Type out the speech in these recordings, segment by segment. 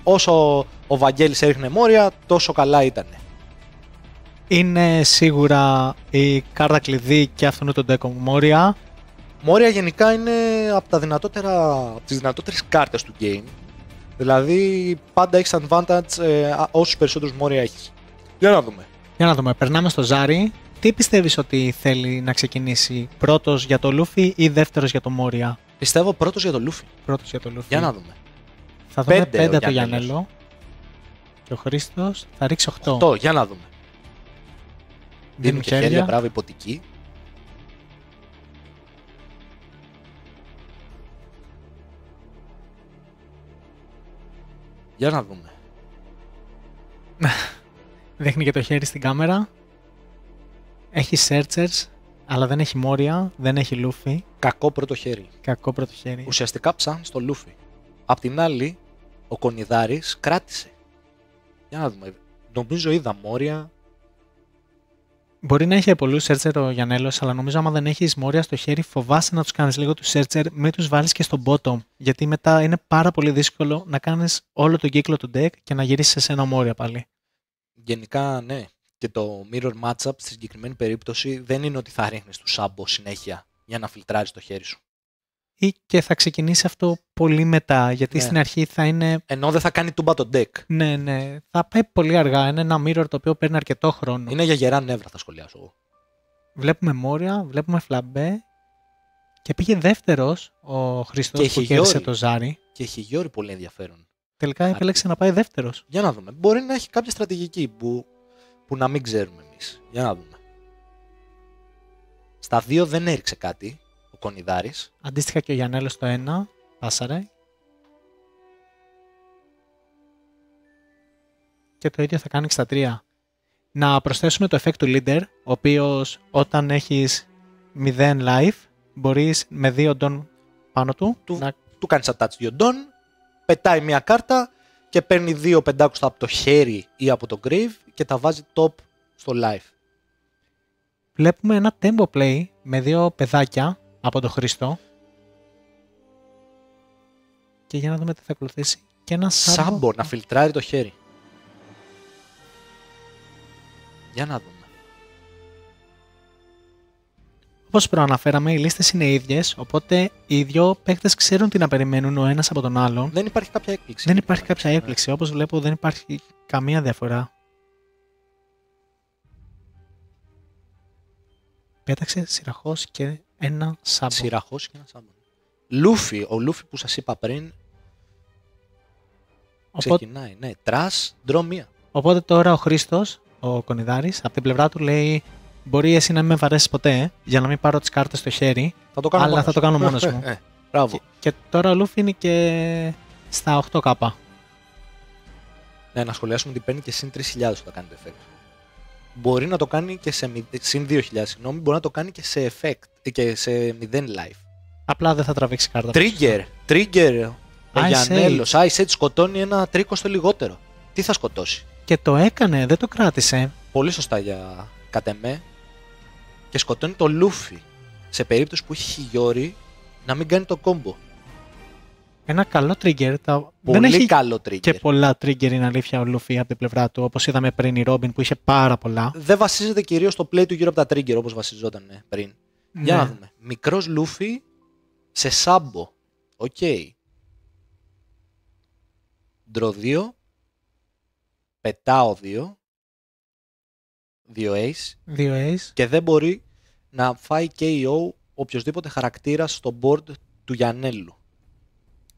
όσο ο Βαγγέλης έριχνε Μόρια, τόσο καλά ήτανε. Είναι σίγουρα η κάρτα κλειδί και αυτού του deck Μόρια. Μόρια γενικά είναι από τις δυνατότερες κάρτες του game. Δηλαδή πάντα έχεις advantage όσους περισσότερους Μόρια έχεις. Για να δούμε. Για να δούμε, περνάμε στο Ζάρι. Τι πιστεύεις ότι θέλει να ξεκινήσει, πρώτος για το Λούφι ή δεύτερος για το Μόρια? Πιστεύω πρώτος για το Λούφι. Πρώτος για το Λούφι. Για να δούμε. Θα δούμε 5 5 το Γιαννέλο. Και ο Χρήστος θα ρίξει 8. 8, για να δούμε. Δίνουν Δίνουν και χέρια, μπράβο, υποτική. Για να δούμε. Δείχνει και το χέρι στην κάμερα. Έχει Searchers, αλλά δεν έχει Μόρια, δεν έχει Λούφι. Κακό πρώτο χέρι. Κακό πρώτο χέρι. Ουσιαστικά ψάχνει στο Λούφι. Απ' την άλλη, ο Κονιδάρης κράτησε. Για να δούμε. Νομίζω είδα Μόρια. Μπορεί να έχει πολλούς Searcher ο Γιαννέλος, αλλά νομίζω άμα δεν έχεις Μόρια στο χέρι, φοβάσαι να τους κάνεις λίγο τους Searcher, μην τους βάλεις και στο bottom. Γιατί μετά είναι πάρα πολύ δύσκολο να κάνεις όλο τον κύκλο του deck και να γυρίσεις σε ένα Μόρια πάλι. Γενικά, ναι. Και το mirror matchup στη συγκεκριμένη περίπτωση δεν είναι ότι θα ρίχνεις του Σάμπο συνέχεια για να φιλτράρεις το χέρι σου. Ή και θα ξεκινήσει αυτό πολύ μετά, γιατί στην αρχή θα είναι. Ενώ δεν θα κάνει τούμπα το deck. Ναι, ναι. Θα πάει πολύ αργά. Είναι ένα mirror το οποίο παίρνει αρκετό χρόνο. Είναι για γερά νεύρα, θα σχολιάσω εγώ. Βλέπουμε Μόρια, βλέπουμε Φλαμπέ. Και πήγε δεύτερος ο Χριστός που κέρδισε το Ζάρι. Και έχει Γιώρη πολύ ενδιαφέρον. Τελικά επέλεξε να πάει δεύτερος. Για να δούμε. Μπορεί να έχει κάποια στρατηγική που να μην ξέρουμε εμείς. Για να δούμε. Στα 2 δεν έριξε κάτι ο Κονιδάρης. Αντίστοιχα και ο Γιαννέλος στο 1 πάσαρε. Και το ίδιο θα κάνει και στα 3. Να προσθέσουμε το effect του leader, ο οποίος όταν έχεις 0 life, μπορείς με 2 don πάνω του. Του κάνεις attach 2 don, πετάει μια κάρτα και παίρνει 2 πεντάκουστα από το χέρι ή από το grave και τα βάζει top στο life. Βλέπουμε ένα tempo play με 2 παιδάκια από τον Χριστό. Και για να δούμε τι θα ακολουθήσει. Και ένα Σάμπο να φιλτράρει το χέρι. Για να δούμε. Όπως προαναφέραμε, οι λίστες είναι ίδιες, οπότε οι δύο παίκτες ξέρουν τι να περιμένουν ο ένας από τον άλλον. Δεν υπάρχει κάποια έκπληξη. Δεν υπάρχει κάποια έκπληξη. Όπως βλέπω, δεν υπάρχει καμία διαφορά. Πέταξε σειραχώς και ένα Σάμπο. Σειραχώς και ένα Σάμπο. Λούφι, ο Λούφι που σας είπα πριν. Ξεκινάει, ναι. Τρας, draw μία. Οπότε τώρα ο Χρήστος, ο Κονιδάρης, από την πλευρά του λέει: μπορεί εσύ να μην με βαρέσεις ποτέ, για να μην πάρω τις κάρτες στο χέρι, αλλά θα το κάνω μόνος μου. Μπράβο. Και τώρα ο Λούφι είναι και στα 8K. Ναι, να σχολιάσουμε ότι παίρνει και συν 3.000 όταν κάνει το effect. Μπορεί να το κάνει και σε συν 2.000, συγγνώμη, μπορεί να το κάνει και σε effect και σε 0 life. Απλά δεν θα τραβήξει κάρτα. Trigger. Ο Γιαννέλος. Ice Edge σκοτώνει ένα τρίκοστο λιγότερο. Τι θα σκοτώσει? Και το έκανε, δεν το κράτησε. Πολύ σωστά για κατ' εμέ. Και σκοτώνει το Λούφι. Σε περίπτωση που έχει Χιγιόρι να μην κάνει το κόμπο. Ένα καλό trigger. Πολύ δεν έχει καλό trigger. Και πολλά trigger είναι αλήθεια ο Λούφι από την πλευρά του. Όπως είδαμε πριν η Ρόμπιν που είχε πάρα πολλά. Δεν βασίζεται κυρίως στο play του γύρω από τα trigger όπως βασιζόταν πριν. Ναι. Για να δούμε. Μικρός Λούφι σε Σάμπο. Οκ. Draw 2. Πετάω 2. 2 ace. 2 ace. Και δεν μπορεί να φάει KO οποιοσδήποτε χαρακτήρας στο board του Γιαννέλου.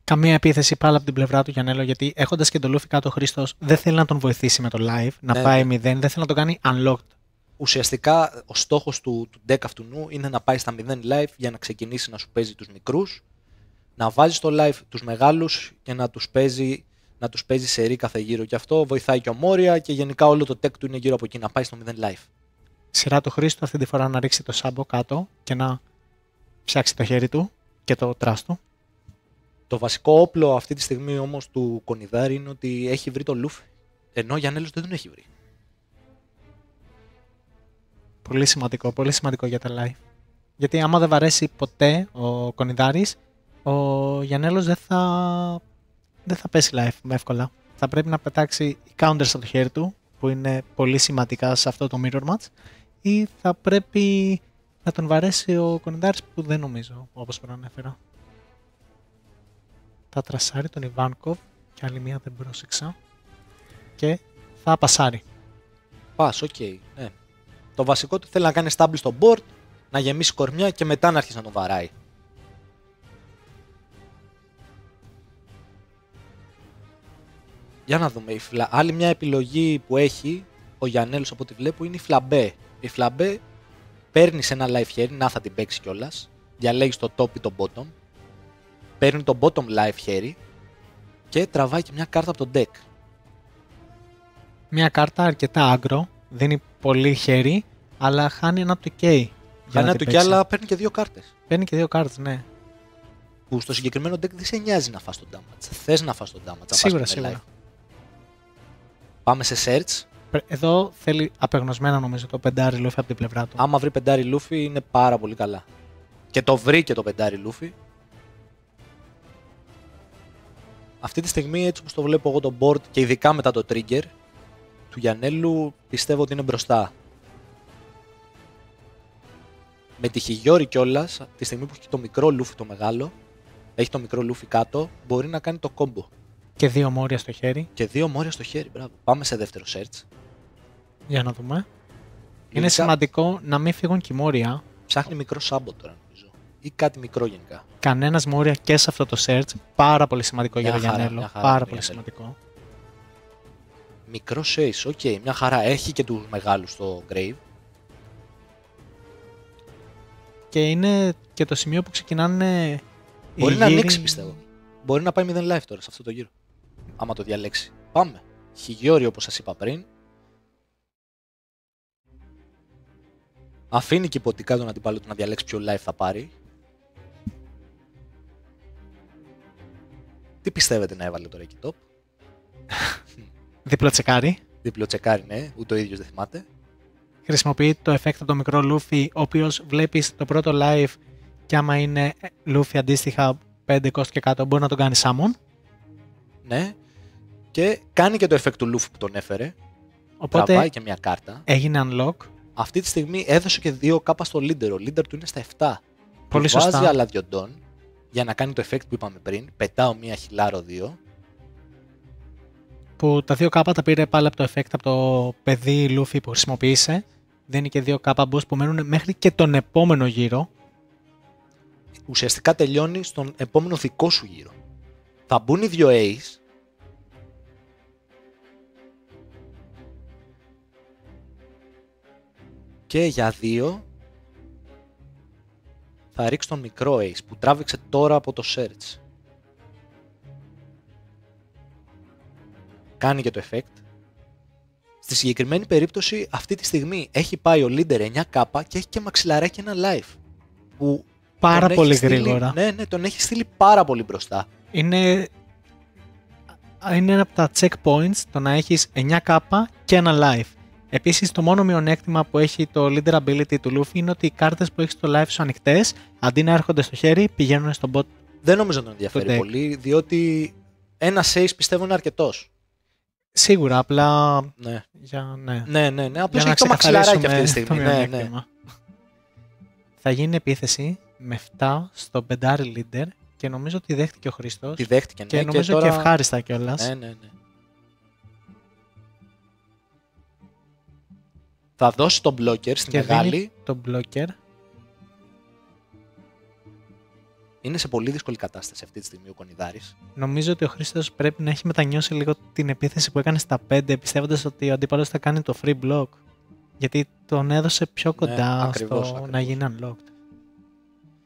Καμία επίθεση πάλι από την πλευρά του Γιαννέλο, γιατί έχοντας και τον Λούφι κάτω ο Χρήστος δεν θέλει να τον βοηθήσει με το live, να πάει 0, δεν θέλει να το κάνει unlocked. Ουσιαστικά ο στόχος του deck αυτού νου είναι να πάει στα 0 live για να ξεκινήσει να σου παίζει τους μικρούς, να βάζει στο live τους μεγάλους και να τους παίζει σε ρί κάθε γύρο. Και αυτό βοηθάει και ο Μόρια και γενικά όλο το deck του είναι γύρω από εκεί, να πάει στο 0 live. Σειρά του Χρήστο αυτή τη φορά να ρίξει το Σάμπο κάτω και να ψάξει το χέρι του και το τρας του. Το βασικό όπλο αυτή τη στιγμή όμως του Κονιδάρη είναι ότι έχει βρει το Λούφι. Ενώ ο Γιαννέλος δεν τον έχει βρει. Πολύ σημαντικό για τα live. Γιατί άμα δεν βαρέσει ποτέ ο Κονιδάρης, ο Γιαννέλος δεν θα δεν θα πέσει live με εύκολα. Θα πρέπει να πετάξει counters από το χέρι του, που είναι πολύ σημαντικά σε αυτό το mirror match, ή θα πρέπει να τον βαρέσει ο Κονιντάρης, που δεν νομίζω, όπως προανέφερα. Θα τρασάρει τον Ιβάνκοβ και άλλη μία δεν πρόσεξα και θα πασάρει. Πας, οκ. Ναι. Το βασικό του θέλει να κάνει stable στο board, να γεμίσει κορμιά και μετά να αρχίσει να τον βαράει. Για να δούμε. Άλλη μια επιλογή που έχει ο Γιαννέλος από ό,τι βλέπω είναι η φλαμπέ. Η φλαμπέ παίρνει σε ένα live χέρι, να θα την παίξει κιόλας. Διαλέγει το top ή το bottom. Παίρνει το bottom live χέρι και τραβάει και μια κάρτα από το deck. Μια κάρτα αρκετά άγκρο, δίνει πολύ χέρι, αλλά χάνει ένα του K. Χάνει ένα του K, αλλά παίρνει και δύο κάρτες. Παίρνει και δύο κάρτες, ναι. Που στο συγκεκριμένο deck δεν σε νοιάζει να φας τον damage. Θες να φας τον damage. Σίγουρα, σίγουρα. Πάμε σε search. Εδώ θέλει απεγνωσμένα νομίζω το πεντάρι Λούφι από την πλευρά του. Άμα βρει πεντάρι Λούφι είναι πάρα πολύ καλά. Και το βρήκε το πεντάρι Λούφι. Αυτή τη στιγμή, έτσι όπως το βλέπω εγώ το board και ειδικά μετά το trigger του Γιαννέλου, πιστεύω ότι είναι μπροστά. Με τη Χιγιόρι κιόλας, τη στιγμή που έχει το μικρό Λούφι το μεγάλο, έχει το μικρό Λούφι κάτω, μπορεί να κάνει το combo. Και δύο μόρια στο χέρι. Και δύο μόρια στο χέρι, μπράβο. Πάμε σε δεύτερο search. Για να δούμε. Είναι σημαντικό να μην φύγουν και μόρια. Ψάχνει μικρό σάμπο τώρα νομίζω. Ή κάτι μικρό γενικά. Κανένας μόρια και σε αυτό το search. Πάρα πολύ σημαντικό για τον Γιαννέλο. Πάρα πολύ σημαντικό. Μικρό ace, οκ, μια χαρά. Έχει και τους μεγάλους στο grave. Και είναι και το σημείο που ξεκινάνε. Μπορεί να ανοίξει, πιστεύω. Μπορεί να πάει 0 live τώρα σε αυτό το γύρο. Άμα το διαλέξει. Πάμε. Χιγιόρι, όπως σας είπα πριν. Αφήνει και υποτικά τον αντιπάλο του να διαλέξει ποιο live θα πάρει. Τι πιστεύετε να έβαλε τώρα εκεί top? Διπλό τσεκάρι. Διπλό τσεκάρι, ναι. Ούτε ο ίδιος δεν θυμάται. Χρησιμοποιεί το effect από το μικρό Λούφι, ο οποίος βλέπεις το πρώτο live και άμα είναι Λούφι αντίστοιχα 5 cost και κάτω μπορεί να τον κάνει summon. Ναι. Και κάνει και το effect του Λούφι που τον έφερε. Οπότε τραβάει και μια κάρτα. Έγινε unlock. Αυτή τη στιγμή έδωσε και 2 κάπα στο leader. Ο leader του είναι στα 7. Πολύ σωστά. Βάζει άλλα 2 ντόν για να κάνει το effect που είπαμε πριν. Πετάω μία χιλάρο 2. Που τα 2 κάπα τα πήρε πάλι από το effect από το παιδί Λούφι που χρησιμοποίησε. Δίνει και 2 κάπα boost που μένουν μέχρι και τον επόμενο γύρο. Ουσιαστικά τελειώνει στον επόμενο δικό σου γύρο. Θα μπουν οι 2 Ace. Και για 2 θα ρίξει τον μικρό Ace που τράβηξε τώρα από το search. Κάνει και το effect. Στη συγκεκριμένη περίπτωση αυτή τη στιγμή έχει πάει ο leader 9k και έχει και μαξιλαράκι ένα live. Που πάρα πολύ γρήγορα. Ναι, τον έχει στείλει πάρα πολύ μπροστά. Είναι ένα από τα checkpoints το να έχεις 9k και ένα live. Επίσης, το μόνο μειονέκτημα που έχει το leader ability του Luffy είναι ότι οι κάρτες που έχει στο live σου ανοιχτές, αντί να έρχονται στο χέρι, πηγαίνουν στο bot. Δεν νομίζω να τον ενδιαφέρει πολύ, διότι ένα ace πιστεύω είναι αρκετός. Σίγουρα, απλά. Ναι. Ναι. Απλώς έχει το μαξιλαράκι αυτή τη στιγμή. Ναι. Θα γίνει επίθεση με 7 στο πεντάρι leader και νομίζω ότι δέχτηκε ο Χρήστος. Τη δέχτηκε, ναι. Και νομίζω και ευχάριστα κιόλας. Ναι. Θα δώσει τον blocker στη μεγάλη. Τον blocker. Είναι σε πολύ δύσκολη κατάσταση αυτή τη στιγμή ο Κονιδάρης. Νομίζω ότι ο Χρήστος πρέπει να έχει μετανιώσει λίγο την επίθεση που έκανε στα 5, πιστεύοντας ότι ο αντίπαλος θα κάνει το free block. Γιατί τον έδωσε πιο κοντά ακριβώς. να γίνει unlocked.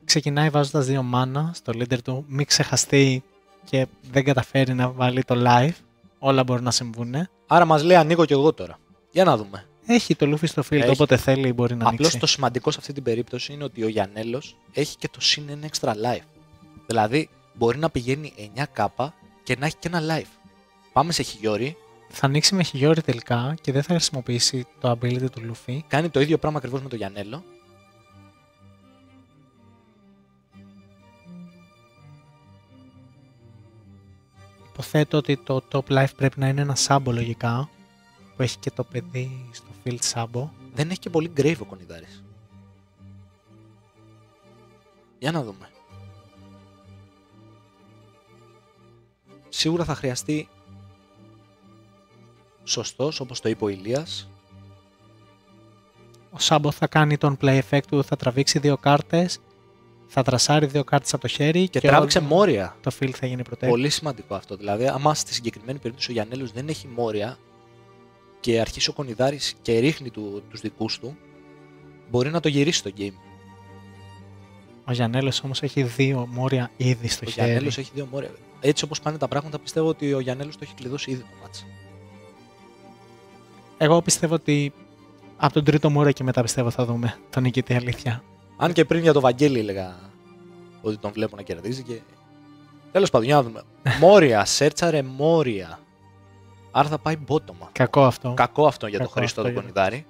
Ξεκινάει βάζοντας 2 mana στο leader του, μην ξεχαστεί και δεν καταφέρει να βάλει το live. Όλα μπορούν να συμβούν. Άρα μας λέει ανοίγω κι εγώ τώρα. Για να δούμε. Έχει το Luffy στο field, όποτε θέλει μπορεί να ανοίξει. Απλώς το σημαντικό σε αυτή την περίπτωση είναι ότι ο Γιαννέλος έχει και το συν ένα extra live. Δηλαδή μπορεί να πηγαίνει 9k και να έχει και ένα live. Πάμε σε Χιγιόρι. Θα ανοίξει με Χιγιόρι τελικά και δεν θα χρησιμοποιήσει το ability του Luffy. Κάνει το ίδιο πράγμα ακριβώς με το Γιαννέλο. Υποθέτω ότι το top life πρέπει να είναι ένα Sabo λογικά, που έχει και το παιδί στο field Sabo. Δεν έχει και πολύ grave ο Κονιδάρης. Για να δούμε. Σίγουρα θα χρειαστεί σωστός, όπως το είπε ο Ηλίας. Ο Sabo θα κάνει τον play effect του, θα τραβήξει 2 κάρτες, θα τρασάρει 2 κάρτες από το χέρι και τράβηξε μόρια. Το field θα γίνει protect. Πολύ σημαντικό αυτό. Δηλαδή, άμα στη συγκεκριμένη περίπτωση ο Γιαννέλος δεν έχει μόρια και αρχίσει ο Κονιδάρης και ρίχνει τους δικούς του, μπορεί να το γυρίσει το game. Ο Γιαννέλος όμως έχει 2 μόρια ήδη στο χέρι. Ο Γιαννέλος έχει 2 μόρια. Έτσι όπως πάνε τα πράγματα, πιστεύω ότι ο Γιαννέλος το έχει κλειδώσει ήδη το μάτς. Εγώ πιστεύω ότι από τον τρίτο μόρα και μετά πιστεύω θα δούμε τον νικητή, αλήθεια. Αν και πριν για τον Βαγγέλη έλεγα ότι τον βλέπω να κερδίζει και... Τέλος πάντων, για να δούμε. Μόρια, σέρτσαρε μόρια. Άρα θα πάει bottom. Κακό αυτό. Κακό αυτό για τον Χρήστο τον Κονιδάρη.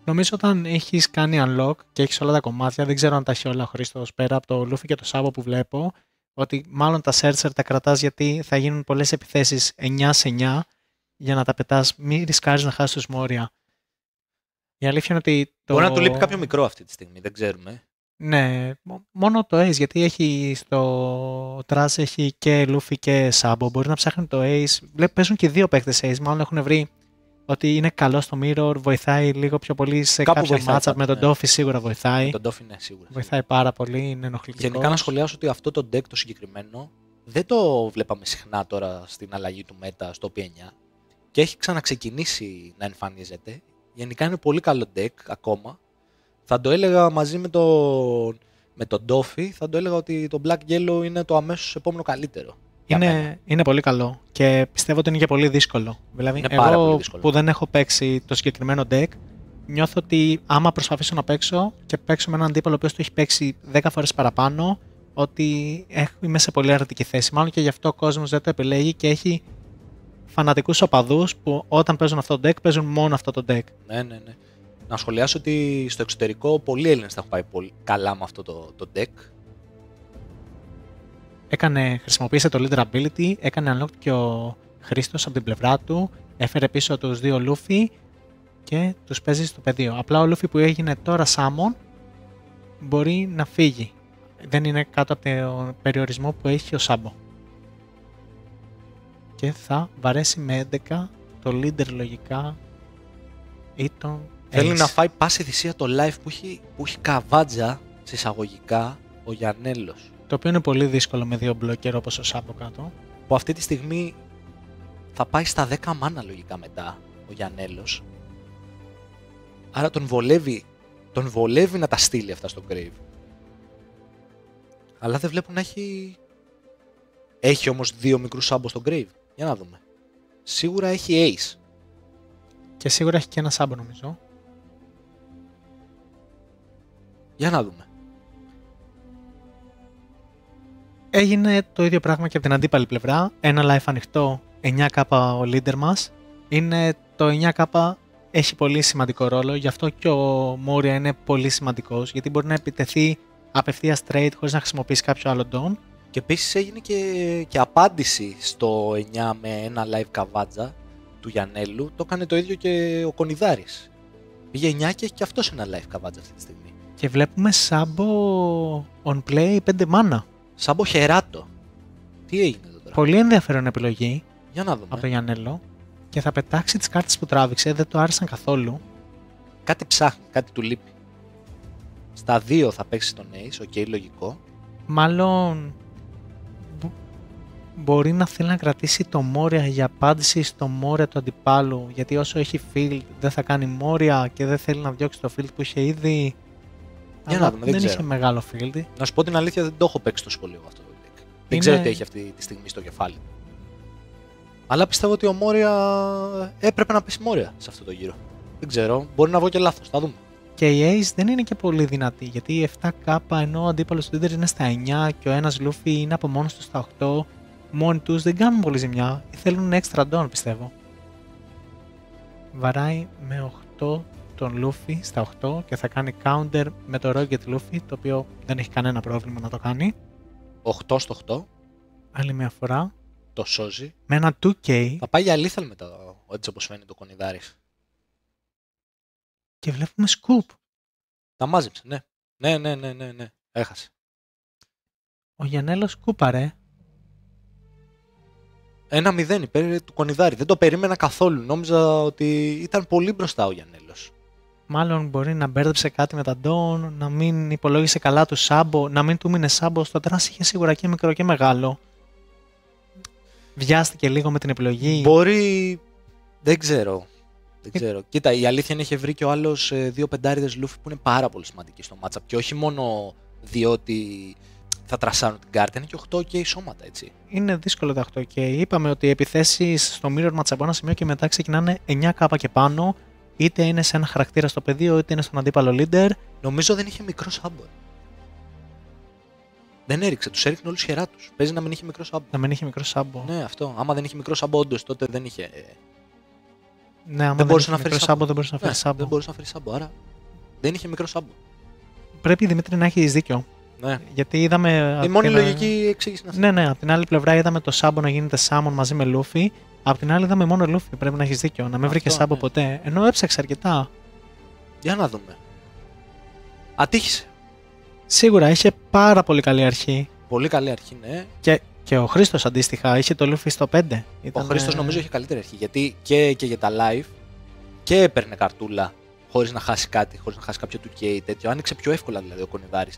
Νομίζω όταν έχεις κάνει unlock και έχεις όλα τα κομμάτια, δεν ξέρω αν τα έχει όλα ο Χρήστος πέρα από το Luffy και το Sabo που βλέπω, ότι μάλλον τα searcher τα κρατάς γιατί θα γίνουν πολλές επιθέσεις 9 σε 9 για να τα πετάς, μην ρισκάρεις να χάσεις τους μόρια. Η αλήθεια είναι ότι μπορεί να του λείπει κάποιο μικρό αυτή τη στιγμή, δεν ξέρουμε. Ναι, μόνο το Ace, γιατί έχει στο Trash έχει και Luffy και Sabo, μπορεί να ψάχνει το Ace. Παίζουν και 2 παίκτες Ace, μάλλον έχουν βρει ότι είναι καλό στο Mirror, βοηθάει λίγο πιο πολύ σε κάπου κάποια matchup. Με τον Doffy σίγουρα βοηθάει. Με τον Doffy, ναι, σίγουρα. Βοηθάει πάρα πολύ, είναι ενοχλητικός. Γενικά να σχολιάσω ότι αυτό το deck το συγκεκριμένο δεν το βλέπαμε συχνά τώρα στην αλλαγή του Meta στο P9 και έχει ξαναξεκινήσει να εμφανίζεται. Γενικά είναι πολύ καλό deck ακόμα. Θα το έλεγα μαζί με τον Doffy, θα το έλεγα ότι το Black Yellow είναι το αμέσως επόμενο καλύτερο. Είναι πολύ καλό και πιστεύω ότι είναι και πολύ δύσκολο. Δηλαδή, είναι εγώ πολύ δύσκολο. Που δεν έχω παίξει το συγκεκριμένο deck, νιώθω ότι άμα προσπαθήσω να παίξω και παίξω με έναν αντίπαλο που το έχει παίξει 10 φορές παραπάνω, ότι είμαι σε πολύ αρνητική θέση. Μάλλον και γι' αυτό ο κόσμος δεν το επιλέγει και έχει φανατικούς οπαδούς που όταν παίζουν αυτό το deck παίζουν μόνο αυτό το deck. Ναι. Να σχολιάσω ότι στο εξωτερικό πολλοί Έλληνες θα έχουν πάει πολύ καλά με αυτό το deck. Χρησιμοποίησε το Leader Ability, έκανε unlock και ο Χρήστος από την πλευρά του, έφερε πίσω τους 2 Luffy και τους παίζει στο πεδίο. Απλά ο Luffy που έγινε τώρα Summon μπορεί να φύγει. Δεν είναι κάτω από τον περιορισμό που έχει ο Sabo. Και θα βαρέσει με 11 το Leader λογικά ή τον Θέλει Ace. να φάει πάση θυσία το live που έχει καβάτζα σε εισαγωγικά ο Γιαννέλος. Το οποίο είναι πολύ δύσκολο με 2 blocker όπως ο Sabo κάτω. Που αυτή τη στιγμή θα πάει στα 10 μάνα λογικά μετά ο Γιαννέλος. Άρα τον βολεύει να τα στείλει αυτά στο Grave. Αλλά δεν βλέπω να έχει... Έχει όμως 2 μικρούς Sabo στο Grave. Για να δούμε. Σίγουρα έχει Ace. Και σίγουρα έχει και ένα Sabo νομίζω. Για να δούμε. Έγινε το ίδιο πράγμα και από την αντίπαλη πλευρά. Ένα live ανοιχτό, 9k ο leader μας. Είναι το 9k έχει πολύ σημαντικό ρόλο, γι' αυτό και ο Moria είναι πολύ σημαντικός, γιατί μπορεί να επιτεθεί απευθείας trade χωρίς να χρησιμοποιήσει κάποιο άλλο don. Και επίσης έγινε και απάντηση στο 9 με ένα live καβάτζα του Γιαννέλου. Το έκανε το ίδιο και ο Κονιδάρης. Πήγε 9 και έχει και αυτός ένα live καβάτζα αυτή τη στιγμή. Και βλέπουμε Sabo on play 5 mana. Sabo χεράτο. Τι έγινε εδώ τώρα. Πολύ ενδιαφέρον επιλογή. Για να δούμε. Από τον Γιαννέλο. Και θα πετάξει τις κάρτες που τράβηξε, δεν του άρεσαν καθόλου. Κάτι ψάχνει, κάτι του λείπει. Στα 2 θα παίξει τον Ace, οκ, λογικό. Μάλλον μπορεί να θέλει να κρατήσει το Moria για απάντηση στο Moria του αντιπάλου, γιατί όσο έχει field δεν θα κάνει Moria και δεν θέλει να διώξει το field που είχε ήδη. Για να δούμε, δεν ξέρω. Είχε μεγάλο field. Να σου πω την αλήθεια, δεν το έχω παίξει τόσο πολύ εγώ αυτό το deck. Δεν ξέρω τι έχει αυτή τη στιγμή στο κεφάλι. Αλλά πιστεύω ότι ο Moria έπρεπε να πέσει Moria σε αυτό το γύρο. Δεν ξέρω, μπορεί να βγω και λάθος, θα δούμε. Και η Ace δεν είναι και πολύ δυνατή, γιατί 7k ενώ ο αντίπαλος του leader είναι στα 9 και ο ένας Luffy είναι από μόνος του στα 8. Μόνοι τους δεν κάνουν πολύ ζημιά, θέλουν extra don πιστεύω. Βαράει με 8 τον Luffy στα 8 και θα κάνει counter με το Rocket Luffy, το οποίο δεν έχει κανένα πρόβλημα να το κάνει. 8 στο 8. Άλλη μια φορά. το σώζει. Με ένα 2K Θα πάει για lethal μετά, έτσι όπως φαίνεται ο Κονιδάρης. και βλέπουμε scoop. Τα μάζεψε, ναι. Ναι. Έχασε. Ο Γιαννέλος σκούπαρε. 1-0 υπέρ του Κονιδάρη. Δεν το περίμενα καθόλου. Νόμιζα ότι ήταν πολύ μπροστά ο Γιαννέλος. Μάλλον μπορεί να μπέρδεψε κάτι με τα Dawn, να μην υπολόγισε καλά του Σάμπο, να μην του μείνε Σάμπο. Στο τρας είχε σίγουρα και μικρό και μεγάλο. Βιάστηκε λίγο με την επιλογή. Μπορεί. Δεν ξέρω. Κοίτα, η αλήθεια είναι είχε βρει και ο άλλος 2 πεντάριδες Λούφι που είναι πάρα πολύ σημαντικοί στο matchup. Και όχι μόνο διότι θα τρασάρουν την κάρτα, είναι και 8K σώματα, έτσι. Είναι δύσκολο τα 8K. Είπαμε ότι οι επιθέσεις στο mirror match από ένα σημείο και μετά ξεκινάνε 9K και πάνω. Είτε είναι σε ένα χαρακτήρα στο πεδίο, είτε είναι στον αντίπαλο leader. Νομίζω δεν είχε μικρό σάμπο. Δεν έριξε, τους έριχνε όλους χερά τους. Παίζει να μην είχε μικρό σάμπο. Να μην είχε μικρό σάμπο. Ναι, αυτό. Άμα δεν είχε μικρό σάμπο, όντως τότε δεν είχε. Ναι, άμα δεν μπορούσε να φέρει σάμπο, δεν μπορούσε να φέρει ναι, σάμπο. Δεν μπορούσε να φέρει σάμπο, άρα δεν είχε μικρό σάμπο. Πρέπει, Δημήτρη, να έχει δίκιο. Ναι. Γιατί είδαμε. Η μόνη λογική εξήγηση είναι αυτή. Ναι, από την άλλη πλευρά είδαμε το Σάμπο να γίνεται Σάμον μαζί με Λούφι. Απ' την άλλη είδαμε μόνο Λούφι. Πρέπει να έχει δίκιο. Να μην βρήκε Σάμπο ποτέ. Ενώ έψαξε αρκετά. Για να δούμε. Ατύχησε. Σίγουρα είχε πάρα πολύ καλή αρχή. Πολύ καλή αρχή, ναι. Και ο Χρήστος αντίστοιχα είχε το Λούφι στο 5. Ο Χρήστος νομίζω είχε καλύτερη αρχή. Γιατί και για τα live και έπαιρνε καρτούλα χωρίς να χάσει κάτι, χωρίς να χάσει κάποιο 2K ή τέτοιο. Άνοιξε πιο εύκολα δηλαδή ο Κονιδάρης.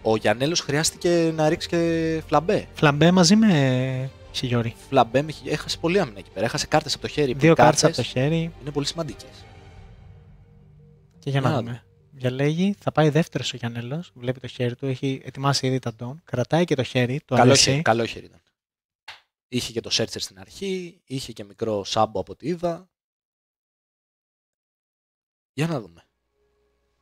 Ο Γιαννέλος χρειάστηκε να ρίξει και φλαμπέ. Φλαμπέ μαζί με Χιγιόρι. Φλαμπέ έχασε πολύ άμυνα εκεί πέρα. Έχασε κάρτες από το χέρι. 2 κάρτες από το χέρι. Είναι πολύ σημαντικές. Και για να δούμε. Διαλέγει, θα πάει δεύτερος ο Γιαννέλος. Βλέπει το χέρι του, έχει ετοιμάσει ήδη τα Dawn. Κρατάει και το χέρι. Το καλό χέρι ήταν. Είχε και το Searcher στην αρχή, είχε και μικρό Σάμπο από ό,τι είδα. Για να δούμε.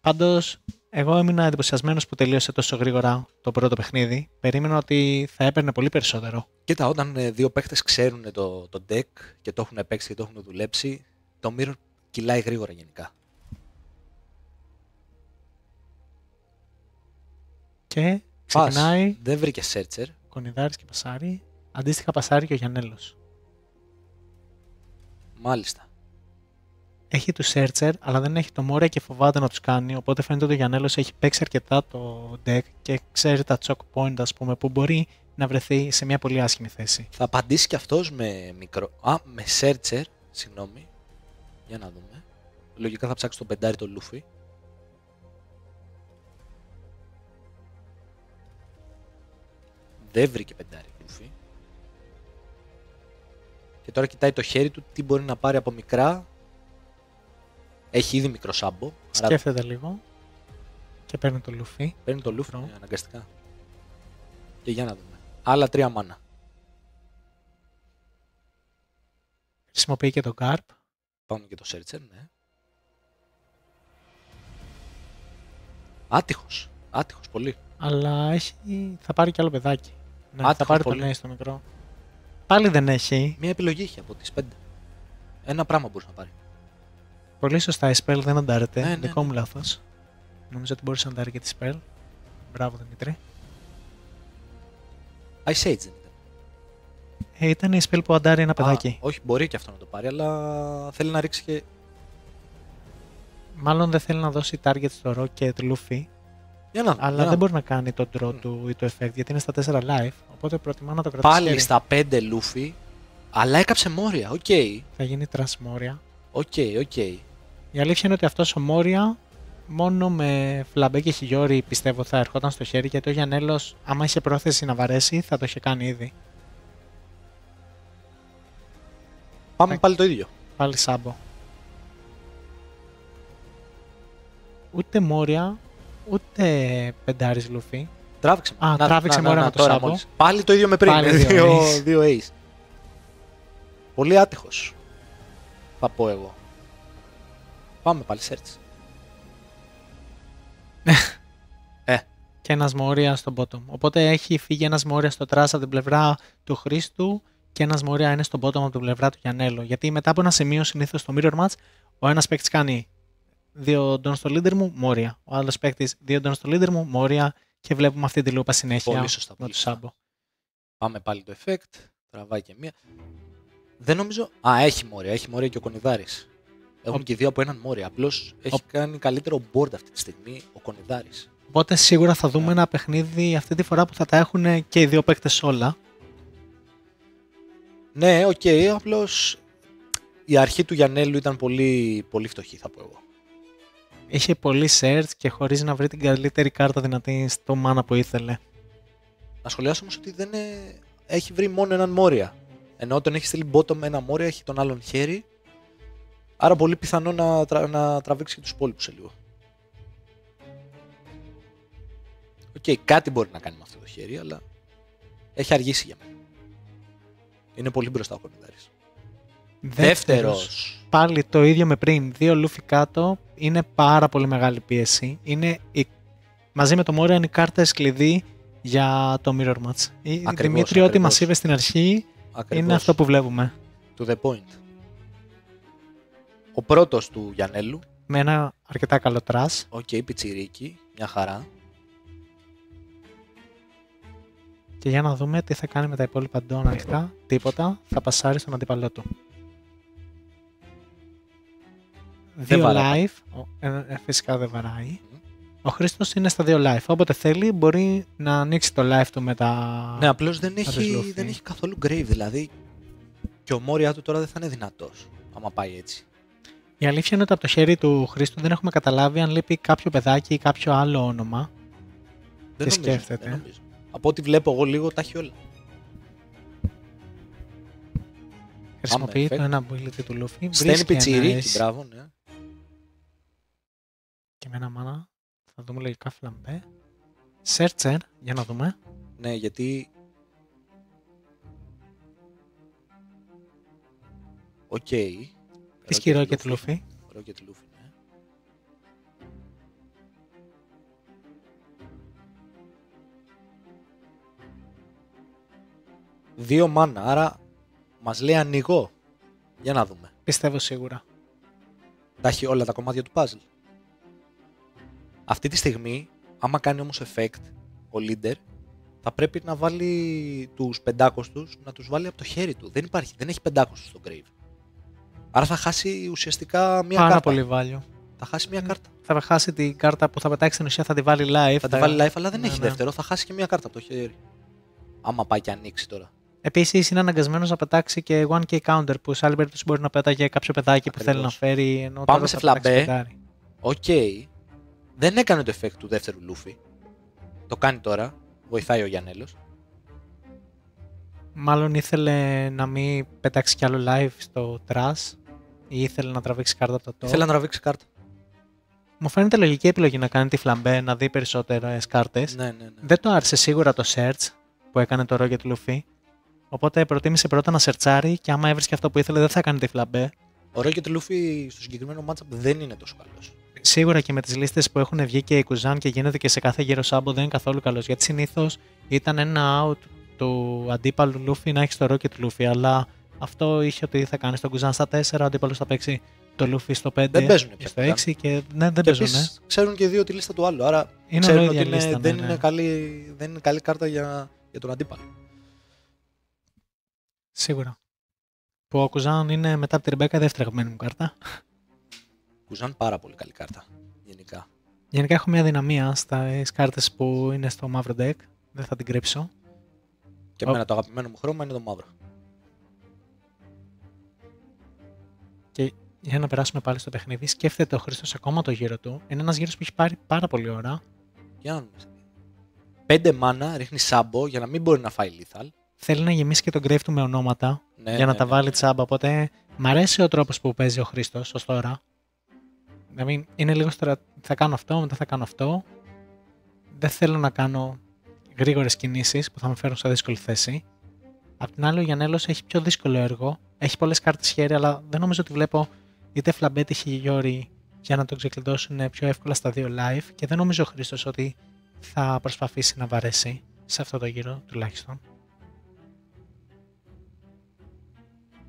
Πάντως, εγώ έμεινα εντυπωσιασμένος που τελείωσε τόσο γρήγορα το πρώτο παιχνίδι. Περίμενα ότι θα έπαιρνε πολύ περισσότερο. Κοίτα, όταν δύο παίχτες ξέρουν το deck και το έχουν παίξει και το έχουν δουλέψει, το Mirror κυλάει γρήγορα γενικά. Και ξεκινάει. Δεν βρήκε Searcher. Κονιδάρης και Πασάρι. Αντίστοιχα Πασάρι και ο Γιαννέλος. Μάλιστα. Έχει του Searcher, αλλά δεν έχει το Μόρια και φοβάται να τους κάνει. Οπότε φαίνεται ότι ο Γιαννέλος έχει παίξει αρκετά το deck και ξέρει τα choke point, ας πούμε, που μπορεί να βρεθεί σε μια πολύ άσχημη θέση. Θα απαντήσει κι αυτός με μικρό. Με Searcher. Συγγνώμη. Για να δούμε. Λογικά θα ψάξει τον πεντάρι το Luffy. Δεν βρήκε πεντάρι Luffy. Και τώρα κοιτάει το χέρι του τι μπορεί να πάρει από μικρά. Έχει ήδη μικρό Σάμπο. Σκέφτεται λίγο. Και παίρνει το Luffy. Παίρνει το Luffy, αναγκαστικά. Και για να δούμε. Άλλα 3 μάνα. Χρησιμοποιεί και το Garp. Πάμε και το Searcher, ναι. Άτυχος. Άτυχος πολύ. Αλλά θα πάρει κι άλλο παιδάκι. Ναι, Άτυχος θα πάρει πολύ. τον Ace στο μικρό. Πάλι δεν έχει. Μία επιλογή είχε από τις 5. Ένα πράγμα μπορούσε να πάρει. Πολύ σωστά, η Spell δεν αντάρεται. Ναι, Δικό μου λάθος. Νομίζω ότι μπορούσε να αντάρει και τη Spell. Μπράβο, Δημήτρη. Ice Age δεν ήταν. Ήταν η Spell που αντάρει ένα παιδάκι. Όχι, μπορεί και αυτό να το πάρει, αλλά θέλει να ρίξει και. Μάλλον δεν θέλει να δώσει target στο Rocket Luffy. Αλλά δεν μπορεί να κάνει το draw του ή το effect γιατί είναι στα 4 life. Οπότε προτιμά να το κρατήσει. Πάλι στα 5 Luffy, αλλά έκαψε Μόρια. Οκ. Θα γίνει Trans Moria. Οκ. Η αλήθεια είναι ότι αυτός ο Moria μόνο με Φλαμπέ και Χιγιόρι πιστεύω θα ερχόταν στο χέρι γιατί ο Γιαννέλος, άμα είχε πρόθεση να βαρέσει, θα το είχε κάνει ήδη. Πάμε πάλι το ίδιο. Πάλι Σάμπο. Ούτε Moria, ούτε πεντάρις Luffy. Τράβηξε. Τράβηξε Moria με το Σάμπο. Πάλι το ίδιο με πριν. Δύο Ace. Πολύ άτυχος. Θα πω εγώ. Πάμε πάλι search. Και ένας Moria στο bottom. Οπότε έχει φύγει ένας Moria στο trash από την πλευρά του Χρήστου και ένας Moria είναι στο bottom από την πλευρά του Γιαννέλο. Γιατί μετά από ένα σημείο συνήθως στο mirror match ο ένας παίκτης κάνει 2 ντόν στο leader μου, Moria. Ο άλλος παίκτης 2 ντόν στο leader μου, Moria. Και βλέπουμε αυτή τη λούπα συνέχεια. Πολύ σωστά. Με το Σάμπο. Πάμε πάλι το effect. Τραβάει και μία. Δεν νομίζω. Α, έχει μόρια και ο Κονιδάρης. Έχουν και δύο από έναν μόρια. Απλώς έχει κάνει καλύτερο board αυτή τη στιγμή ο Κονιδάρης. Οπότε σίγουρα θα δούμε ένα παιχνίδι αυτή τη φορά που θα τα έχουν και οι δύο παίκτες όλα. Ναι, οκ, απλώς η αρχή του Γιαννέλου ήταν πολύ, πολύ φτωχή, θα πω εγώ. Είχε πολύ search και χωρίς να βρει την καλύτερη κάρτα δυνατή στο μάνα που ήθελε. Να σχολιάσω όμως ότι δεν έχει βρει μόνο έναν μόρια. Ενώ όταν έχει στείλει bottom ένα μόρια, έχει τον άλλον χέρι. Άρα πολύ πιθανό να τραβήξει και τους υπόλοιπους σε λίγο. Οκ, κάτι μπορεί να κάνει με αυτό το χέρι, αλλά έχει αργήσει για μένα. Είναι πολύ μπροστά ο Κονιδάρης. Δεύτερος. Πάλι το ίδιο με πριν. 2 Λούφι κάτω. Είναι πάρα πολύ μεγάλη πίεση. Μαζί με το Μόρια είναι οι κάρτες κλειδί για το Mirror Match. Δημήτρη, ό,τι μας είπε στην αρχή είναι αυτό που βλέπουμε. To the point. Ο πρώτος του Γιαννέλου. Με ένα αρκετά καλό τρας. Οκ, πιτσιρίκι. Μια χαρά. Και για να δούμε τι θα κάνει με τα υπόλοιπα ντόν ανοιχτά. Τίποτα. Θα πασάρει στον αντίπαλό του. 2 live. Φυσικά δεν βαράει. Ο Χρήστος είναι στα 2 live. Όποτε θέλει μπορεί να ανοίξει το live του με τα... Ναι, απλώς δεν έχει καθόλου grave. Δηλαδή και ο Μόρια του τώρα δεν θα είναι δυνατός άμα πάει έτσι. Η αλήθεια είναι ότι από το χέρι του Χρήστου δεν έχουμε καταλάβει αν λείπει κάποιο παιδάκι ή κάποιο άλλο όνομα. Δεν σκέφτεται. Δεν νομίζω. Από ό,τι βλέπω εγώ λίγο τα έχει όλα. Χρησιμοποιεί το ένα ability του Luffy. Στέλνει πιτσιρίκι, μπράβο, ναι. Και με ένα μάνα θα δούμε λογικά φλαμπέ. Searcher, για να δούμε. Ναι, γιατί... Οκ. Βρίσκει Rocket Luffy. Rocket Luffy, ναι. Δύο μάνα, άρα μας λέει ανοιγώ. Για να δούμε. Πιστεύω σίγουρα. Τα έχει όλα τα κομμάτια του puzzle. Αυτή τη στιγμή, άμα κάνει όμως effect ο leader, θα πρέπει να βάλει τους 500 να τους βάλει από το χέρι του. Δεν έχει 500 στο grave. Άρα θα χάσει ουσιαστικά μία κάρτα. Πάρα πολύ value. Θα χάσει μία κάρτα. Θα χάσει την κάρτα που θα πετάξει στην ουσία, θα τη βάλει live. Θα τη βάλει live, αλλά δεν έχει δεύτερο. Θα χάσει και μία κάρτα από το χέρι. Άμα πάει και ανοίξει τώρα. Επίσης είναι αναγκασμένος να πετάξει και 1K counter που σε άλλη περίπτωση μπορεί να πέταγε κάποιο παιδάκι που θέλει να φέρει. Ενώ πάμε σε φλαμπέ. Οκ. Δεν έκανε το effect του δεύτερου Luffy. Το κάνει τώρα. Βοηθάει ο Γιαννέλος. Μάλλον ήθελε να μην πετάξει κι άλλο live στο trash ή ήθελε να τραβήξει κάρτα από το top. Ήθελε να τραβήξει κάρτα. Μου φαίνεται λογική επιλογή να κάνει τη φλαμπέ, να δει περισσότερες κάρτες. Ναι. Δεν το άρεσε σίγουρα το search που έκανε το Rocket Luffy. Οπότε προτίμησε πρώτα να σερτσάρει και άμα έβρισκε αυτό που ήθελε δεν θα κάνει τη φλαμπέ. Ο Rocket Luffy στο συγκεκριμένο matchup δεν είναι τόσο καλός. Σίγουρα και με τις λίστες που έχουν βγει και η Κουζάν και γίνεται και σε κάθε γύρο Σάμπο δεν είναι καθόλου καλός. Γιατί συνήθως ήταν ένα out του αντίπαλου Luffy να έχει το Rocket Luffy. Αλλά αυτό είχε ότι θα κάνει στον Κουζάν στα 4, ο αντίπαλος θα παίξει το Luffy στο 5 και στο 6 και ναι, δεν παίζουν. Ξέρουν και δύο τη λίστα του άλλου. Άρα ξέρουν ότι δεν είναι καλή κάρτα για τον αντίπαλο. Σίγουρα. Που ο Κουζάν είναι μετά από τη Ρεμπέκα η δεύτερη αγαπημένη μου κάρτα. Κουζάν πάρα πολύ καλή κάρτα. Γενικά. Γενικά έχω μια αδυναμία στις κάρτες που είναι στο μαύρο deck. Δεν θα την κρύψω. Και εμένα το αγαπημένο μου χρώμα είναι το μαύρο. Και για να περάσουμε πάλι στο παιχνίδι, σκέφτεται ο Χρήστος ακόμα το γύρο του. Είναι ένας γύρος που έχει πάρει πάρα πολύ ώρα. Για να δούμε. 5 μάνα ρίχνει σάμπο για να μην μπορεί να φάει lethal. Θέλει να γεμίσει και τον grave του με ονόματα για να τα βάλει τσάμπα. Οπότε μ' αρέσει ο τρόπος που παίζει ο Χρήστος ως τώρα. Δηλαδή είναι λίγο θα κάνω αυτό, μετά θα κάνω αυτό. Δεν θέλω να κάνω γρήγορες κινήσεις που θα με φέρουν σε δύσκολη θέση. Απ' την άλλη ο Γιαννέλος έχει πιο δύσκολο έργο. Έχει πολλές κάρτες χέρι, αλλά δεν νομίζω ότι βλέπω είτε φλαμπέτ είτε Γιόρι για να τον ξεκλειδώσουν πιο εύκολα στα 2 live. Και δεν νομίζω ο Χρήστος ότι θα προσπαθήσει να βαρέσει σε αυτό το γύρο τουλάχιστον.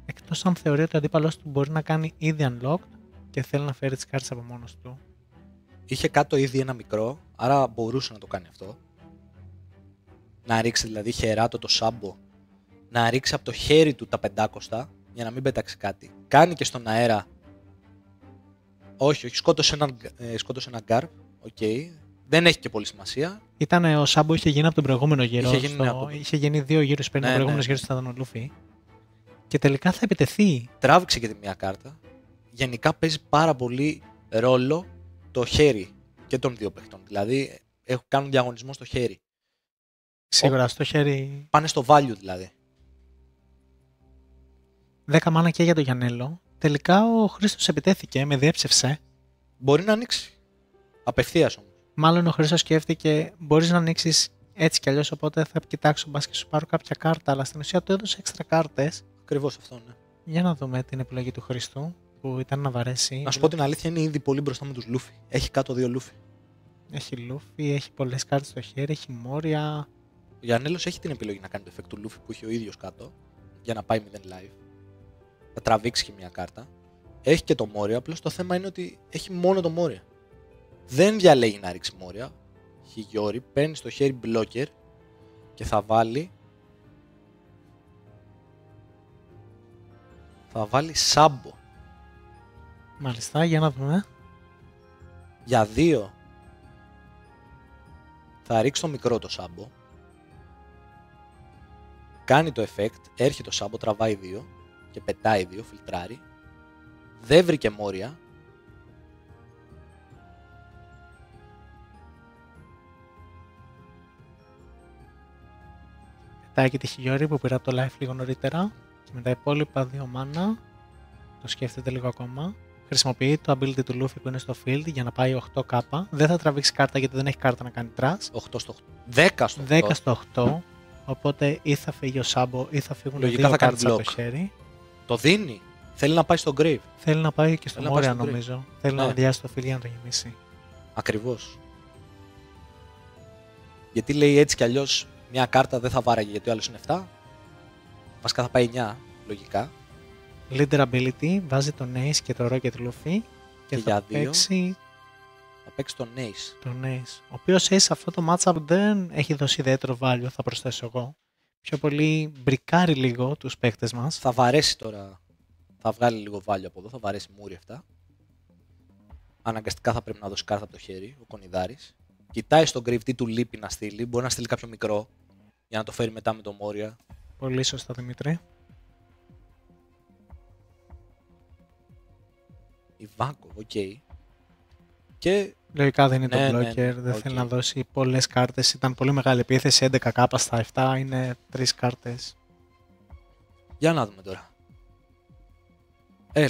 Εκτός αν θεωρεί ότι ο αντίπαλος του μπορεί να κάνει ήδη unlocked και θέλει να φέρει τις κάρτες από μόνος του. Είχε κάτω ήδη ένα μικρό, άρα μπορούσε να το κάνει αυτό. Να ρίξει δηλαδή χεράτο το σάμπο, να ρίξει από το χέρι του τα 500 για να μην πέταξε κάτι. Κάνει και στον αέρα. Όχι, σκότωσε έναν γκάρπ. Okay. Δεν έχει και πολύ σημασία. Ο Σάμπο είχε γίνει από τον προηγούμενο γύρο. Είχε γίνει 2 γύρους πριν. Ο προηγούμενος γύρος ήταν ο Λούφι. Και τελικά θα επιτεθεί. Τράβηξε και τη μία κάρτα. Γενικά παίζει πάρα πολύ ρόλο το χέρι και των δύο παιχτών. Δηλαδή κάνουν διαγωνισμό στο χέρι. Σίγουρα στο χέρι. Πάνε στο value δηλαδή. 10 μάνα και για το Γιαννέλο. Τελικά ο Χρήστος επιτέθηκε, με διέψευσε. Μπορεί να ανοίξει. Απευθείας όμως. Μάλλον ο Χρήστος σκέφτηκε, μπορείς να ανοίξεις έτσι κι αλλιώς, οπότε θα κοιτάξω μπας και σου πάρω κάποια κάρτα, αλλά στην ουσία του έδωσε έξτρα κάρτες. Ακριβώς αυτό, ναι. Για να δούμε την επιλογή του Χρήστου, που ήταν να βαρέσει. Να σου πω την αλήθεια, είναι ήδη πολύ μπροστά με τους Λούφι. Έχει κάτω 2 Λούφι. Έχει Λούφι, έχει πολλές κάρτες στο χέρι, έχει Μόρια. Ο Γιαννέλος έχει την επιλογή να κάνει το effect του Λούφι που έχει ο ίδιος κάτω, για να πάει 0 live. Θα τραβήξει και μια κάρτα. Έχει και το Μόρια, απλώς το θέμα είναι ότι έχει μόνο το Μόρια. Δεν διαλέγει να ρίξει Μόρια. Χιγιόρι, παίρνει στο χέρι μπλόκερ και θα βάλει. Θα βάλει Σάμπο. Μάλιστα, για να δούμε. Για 2 θα ρίξει το μικρό το Σάμπο. Κάνει το effect, έρχεται το Σάμπο, τραβάει 2 και πετάει 2, φιλτράρει. Δεν βρήκε Μόρια. Πετάει και τη Χιγιόρι που πήρα από το live λίγο νωρίτερα. Και με τα υπόλοιπα 2 μάνα. Το σκέφτεται λίγο ακόμα. Χρησιμοποιεί το ability του Luffy που είναι στο field για να πάει 8k. Δεν θα τραβήξει κάρτα γιατί δεν έχει κάρτα να κάνει trash. 8 στο 8. 10 στο 8. 10 στο 8. Οπότε ή θα φύγει ο Σάμπο ή θα φύγουν λογικά 2 κάρτες από το χέρι. Το δίνει. Θέλει να πάει στο grave. Θέλει να πάει και στο Μόρια νομίζω. Θέλει να αδειάσει το field για να το γεμίσει. Ακριβώς. Γιατί λέει έτσι κι αλλιώς μια κάρτα δεν θα βάραγε γιατί ο άλλος είναι 7. Βασικά θα πάει 9 λογικά. Leader ability, βάζει τον Ace και το Rocket Luffy και θα παίξει τον Ace. Τον Ace. Ο οποίος Ace σε αυτό το matchup δεν έχει δώσει ιδιαίτερο value, θα προσθέσω εγώ. Πιο πολύ μπρικάρει λίγο τους παίκτες μας. Θα βαρέσει τώρα. Θα βγάλει λίγο value από εδώ, θα βαρέσει μούρι αυτά. Αναγκαστικά θα πρέπει να δώσει κάρτα από το χέρι, ο Κονιδάρης. Κοιτάει στον grave τι του λείπει να στείλει. Μπορεί να στείλει κάποιο μικρό για να το φέρει μετά με το Μόρια. Πολύ σωστά, Δημήτρη. Η Βάκο, οκ. Και λογικά δεν είναι το blocker, δεν θέλει να δώσει πολλές κάρτες. Ήταν πολύ μεγάλη επίθεση, 11k στα 7 είναι 3 κάρτες. Για να δούμε τώρα.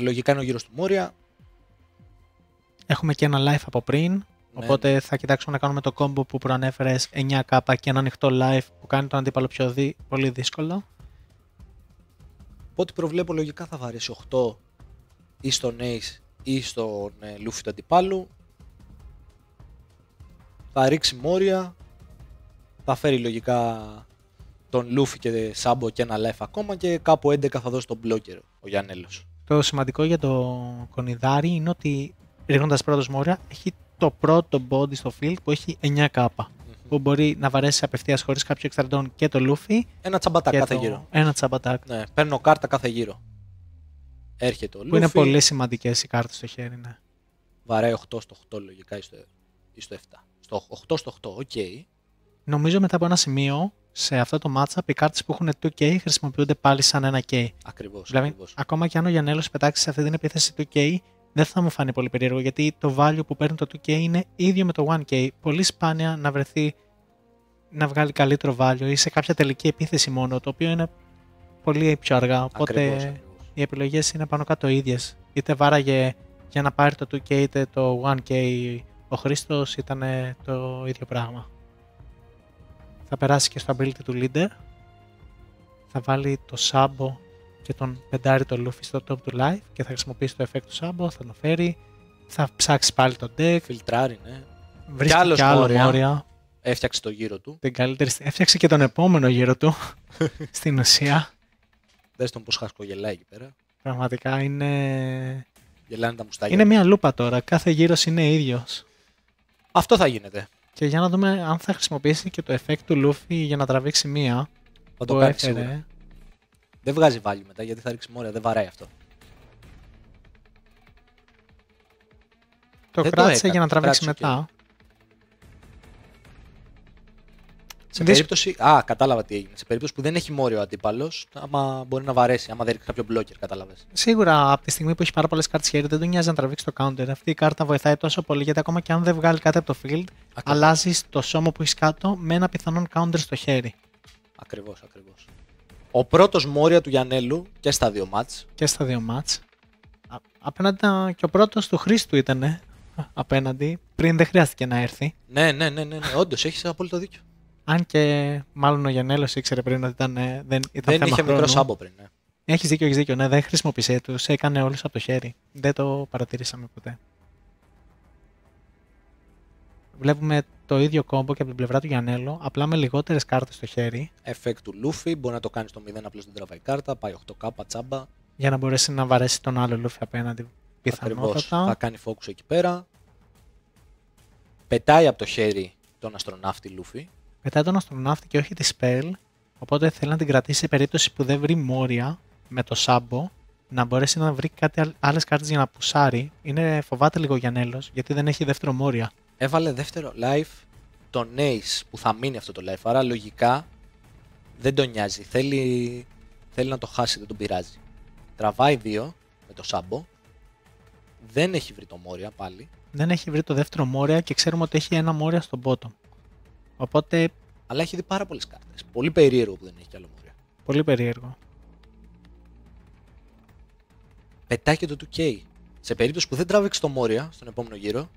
Λογικά είναι ο γύρος του Μόρια. Έχουμε και ένα live από πριν. Οπότε θα κοιτάξουμε να κάνουμε το combo που προανέφερες, 9k και ένα ανοιχτό live που κάνει τον αντίπαλο πολύ δύσκολο. Από ό,τι προβλέπω λογικά θα βαρέσει 8 ή στον Ace ή στον Luffy του αντιπάλου. Θα ρίξει Μόρια. Θα φέρει λογικά τον Luffy και Σάμπο και ένα live ακόμα και κάπου 11 θα δώσει τον blocker ο Γιαννέλος. Το σημαντικό για το Κονιδάρι είναι ότι ρίχνοντας πρώτος Μόρια έχει το πρώτο body στο field που έχει 9k. Που μπορεί να βαρέσει απευθείας χωρίς κάποιο extra και το Luffy. Ένα τσαμπατάκ κάθε γύρο. Ένα τσαμπατάκ. Ναι, παίρνω κάρτα κάθε γύρο. Έρχεται ο Luffy. Που είναι πολύ σημαντικές οι κάρτες στο χέρι, ναι. Βαράει 8 στο 8 λογικά ή στο 7. Στο 8 στο 8, οκ. Νομίζω μετά από ένα σημείο σε αυτό το matchup οι κάρτες που έχουν 2K χρησιμοποιούνται πάλι σαν ένα K. Ακριβώς. Δηλαδή, ακριβώς. ακόμα και αν ο Γιαννέλος πετάξει σε αυτή την επίθεση 2K, δεν θα μου φανεί πολύ περίεργο γιατί το value που παίρνει το 2K είναι ίδιο με το 1K. Πολύ σπάνια να βρεθεί να βγάλει καλύτερο value ή σε κάποια τελική επίθεση μόνο, το οποίο είναι πολύ πιο αργά. Οπότε ακριβώς. οι επιλογές είναι πάνω κάτω ίδιες. Είτε βάραγε για να πάρει το 2K είτε το 1K. Ο Χρήστος ήταν το ίδιο πράγμα. Θα περάσει και στο ability του leader. Θα βάλει το Σάμπο και τον πεντάρει το Luffy στο top του live και θα χρησιμοποιήσει το effect του Σάμπο, θα το φέρει. Θα ψάξει πάλι το deck. Φιλτράρει, ναι. Βρίσκει κι άλλο Μόρια. Έφτιαξε το γύρο του. Την καλύτερη. Έφτιαξε και τον επόμενο γύρο του. Στην ουσία. Δες τον πως χασκογελάει εκεί πέρα. Πραγματικά είναι. Γελάνε τα μουστάκια. Είναι μια λούπα τώρα. Κάθε γύρος είναι ίδιος. Αυτό θα γίνεται. Και για να δούμε αν θα χρησιμοποιήσει και το effect του Luffy για να τραβήξει μία. Θα το κάνει σίγουρα. Δεν βγάζει value μετά γιατί θα ρίξει μόρια, δεν βαράει αυτό. Το Δεν κράτησε έκανε, για να το τραβήξει κράτησε, μετά. Σε περίπτωση. Α, κατάλαβα τι έγινε. Σε περίπτωση που δεν έχει μόριο ο αντίπαλος, άμα μπορεί να βαρέσει, άμα δεν ρίξει κάποιο blocker, κατάλαβες. Σίγουρα από τη στιγμή που έχει πάρα πολλές κάρτες χέρι δεν του νοιάζει να τραβήξει το counter. Αυτή η κάρτα βοηθάει τόσο πολύ γιατί ακόμα και αν δεν βγάλει κάτι από το field, αλλάζεις το σώμα που έχει κάτω με ένα πιθανόν counter στο χέρι. Ακριβώς. Ο πρώτος μόρια του Γιαννέλου και στα δύο μάτς. Και στα δύο μάτς. Απέναντι και ο πρώτος του Χρήστου ήταν απέναντι, πριν δεν χρειάστηκε να έρθει. Ναι, όντως έχεις απόλυτο δίκιο. Αν και μάλλον ο Γιαννέλος ήξερε πριν ότι δεν είχε μικρό σάμπο πριν. Ναι. Έχεις δίκιο, ναι, δεν χρησιμοποίησε, τους έκανε όλους από το χέρι. Δεν το παρατηρήσαμε ποτέ. Βλέπουμε το ίδιο κόμπο και από την πλευρά του Γιαννέλο, απλά με λιγότερες κάρτες στο χέρι. Effect του Luffy, μπορεί να το κάνει στο 0, απλώς δεν τραβάει κάρτα, πάει 8k τσάμπα. Για να μπορέσει να βαρέσει τον άλλο Luffy απέναντι πιθανότατα. Ακριβώς, θα κάνει focus εκεί πέρα. Πετάει από το χέρι τον αστροναύτη Luffy. Πετάει τον αστροναύτη και όχι τη spell, οπότε θέλει να την κρατήσει σε περίπτωση που δεν βρει μόρια με το σάμπο, να μπορέσει να βρει άλλες κάρτες για να πουσάρει. Φοβάται λίγο ο Γιαννέλος γιατί δεν έχει δεύτερο μόρια. Έβαλε δεύτερο life τον Ace που θα μείνει αυτό το life, άρα λογικά δεν τον νοιάζει. Θέλει να το χάσει, δεν τον πειράζει. Τραβάει 2 με το σάμπο. Δεν έχει βρει το μόρια πάλι. Δεν έχει βρει το δεύτερο μόρια και ξέρουμε ότι έχει ένα μόρια στον bottom. Οπότε. Αλλά έχει δει πάρα πολλές κάρτες. Πολύ περίεργο που δεν έχει κι άλλο μόρια. Πολύ περίεργο. Πετάει και το 2K. Σε περίπτωση που δεν τράβηξει το μόρια στον επόμενο γύρο,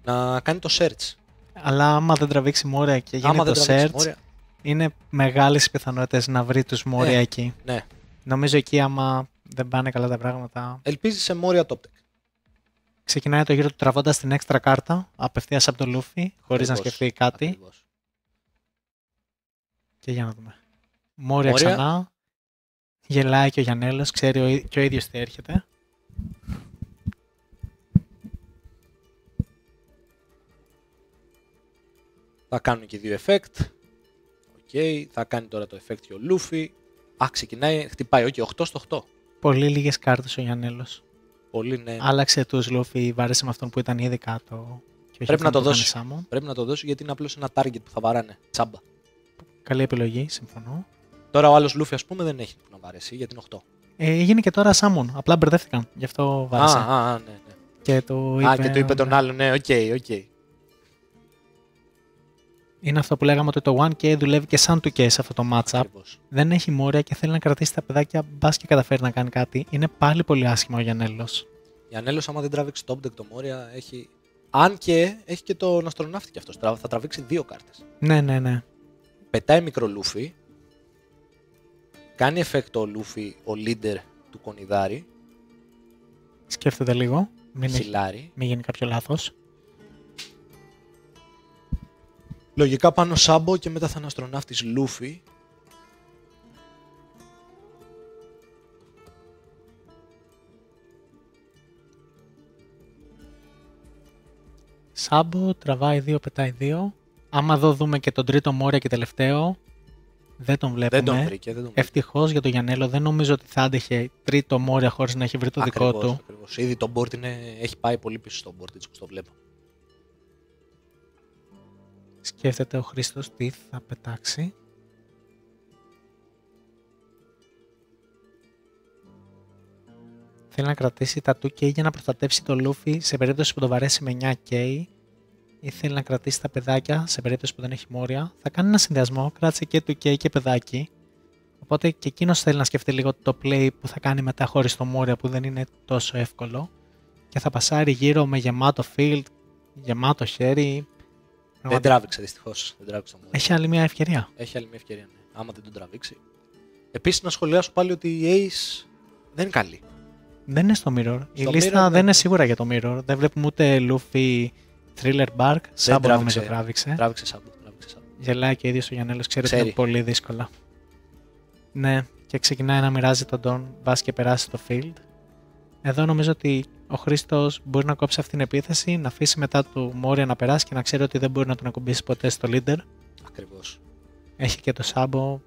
να κάνει το search. Αλλά άμα δεν τραβήξει μόρια και γίνει το search, μόρια, είναι μεγάλες οι πιθανότητες να βρει τους μόρια εκεί. Ναι. Νομίζω εκεί άμα δεν πάνε καλά τα πράγματα. Ελπίζει σε μόρια top deck. Ξεκινάει το γύρο του τραβώντας την έξτρα κάρτα απευθείας από το Luffy, χωρίς να σκεφτεί κάτι. Ακριβώς. Και για να δούμε. Μόρια ξανά. Γελάει και ο Γιαννέλος, ξέρει και ο ίδιος τι έρχεται. Θα κάνουν και δύο effect. Okay. Θα κάνει τώρα το effect και ο Luffy. Ξεκινάει, χτυπάει, 8 στο 8. Πολύ λίγες κάρτες ο Γιαννέλος. Πολύ, ναι. Άλλαξε τους Luffy, βάρεσε με αυτόν που ήταν ήδη κάτω. Και πρέπει να το δώσει. Πρέπει να το δώσει γιατί είναι απλώς ένα target που θα βαράνε. Τσάμπα. Καλή επιλογή, συμφωνώ. Τώρα ο άλλος Luffy, ας πούμε, δεν έχει που να βαρέσει γιατί είναι 8. Έγινε και τώρα Summon. Απλά μπερδεύτηκαν. Γι' αυτό βάρεσε. Ναι. Και το είπε, τον άλλο, ναι, οκ. Είναι αυτό που λέγαμε ότι το 1K δουλεύει και σαν 2K σε αυτό το matchup. Ακριβώς. Δεν έχει μόρια και θέλει να κρατήσει τα παιδάκια, μπας και καταφέρει να κάνει κάτι. Είναι πάλι πολύ άσχημα ο Γιαννέλος. Γιαννέλος, άμα δεν τραβήξει top deck το μόρια, έχει. Αν και έχει και τον αστροναύτη κι αυτός. Θα τραβήξει 2 κάρτες. Ναι. Πετάει μικρό Luffy. Κάνει effect ο Luffy, ο leader του κονιδάρι. Σκέφτεται λίγο. Μην γίνει κάποιο λάθος. Λογικά πάνω Σάμπο και μετά θα είναι αστροναύτης Luffy. Σάμπο τραβάει 2, πετάει 2. Άμα εδώ δούμε και τον τρίτο μόρια και τελευταίο, δεν τον βλέπουμε. Δεν τον βρήκε. Ευτυχώς για τον Γιαννέλο, δεν νομίζω ότι θα άντεχε τρίτο μόρια χωρίς να έχει βρει το δικό του. Ακριβώς. Ήδη το board έχει πάει πολύ πίσω στο board, έτσι όπως το βλέπω. Σκέφτεται ο Χρήστος τι θα πετάξει. Θέλει να κρατήσει τα 2K για να προστατεύσει το Luffy σε περίπτωση που το βαρέσει με 9K. Ή θέλει να κρατήσει τα παιδάκια σε περίπτωση που δεν έχει μόρια. Θα κάνει ένα συνδυασμό, κράτησε και 2K και παιδάκι. Οπότε και εκείνος θέλει να σκεφτεί λίγο το play που θα κάνει μετά χωρίς το μόρια που δεν είναι τόσο εύκολο. Και θα πασάρει γύρω με γεμάτο field, γεμάτο χέρι. Δεν τράβηξε δυστυχώς. Έχει άλλη μια ευκαιρία. Ναι. Άμα δεν τον τραβήξει. Επίσης να σχολιάσω πάλι ότι η Ace δεν είναι καλή. Δεν είναι στο mirror. Η λίστα δεν είναι σίγουρα για το mirror. Δεν βλέπουμε ούτε Luffy, Thriller Bark. Σάμπο νομίζω τράβηξε. Τράβηξε Σάμπο. Γελάει και ο ίδιος ο Γιαννέλος, ξέρει ότι είναι πολύ δύσκολα. Ναι, και ξεκινάει να μοιράζει τον Don, μπας και περάσει στο field. Εδώ νομίζω ότι ο Χρήστος μπορεί να κόψει αυτή την επίθεση, να αφήσει μετά του μόρια να περάσει και να ξέρει ότι δεν μπορεί να τον ακουμπήσει ποτέ στο leader. Ακριβώς. Έχει και το Σάμπο.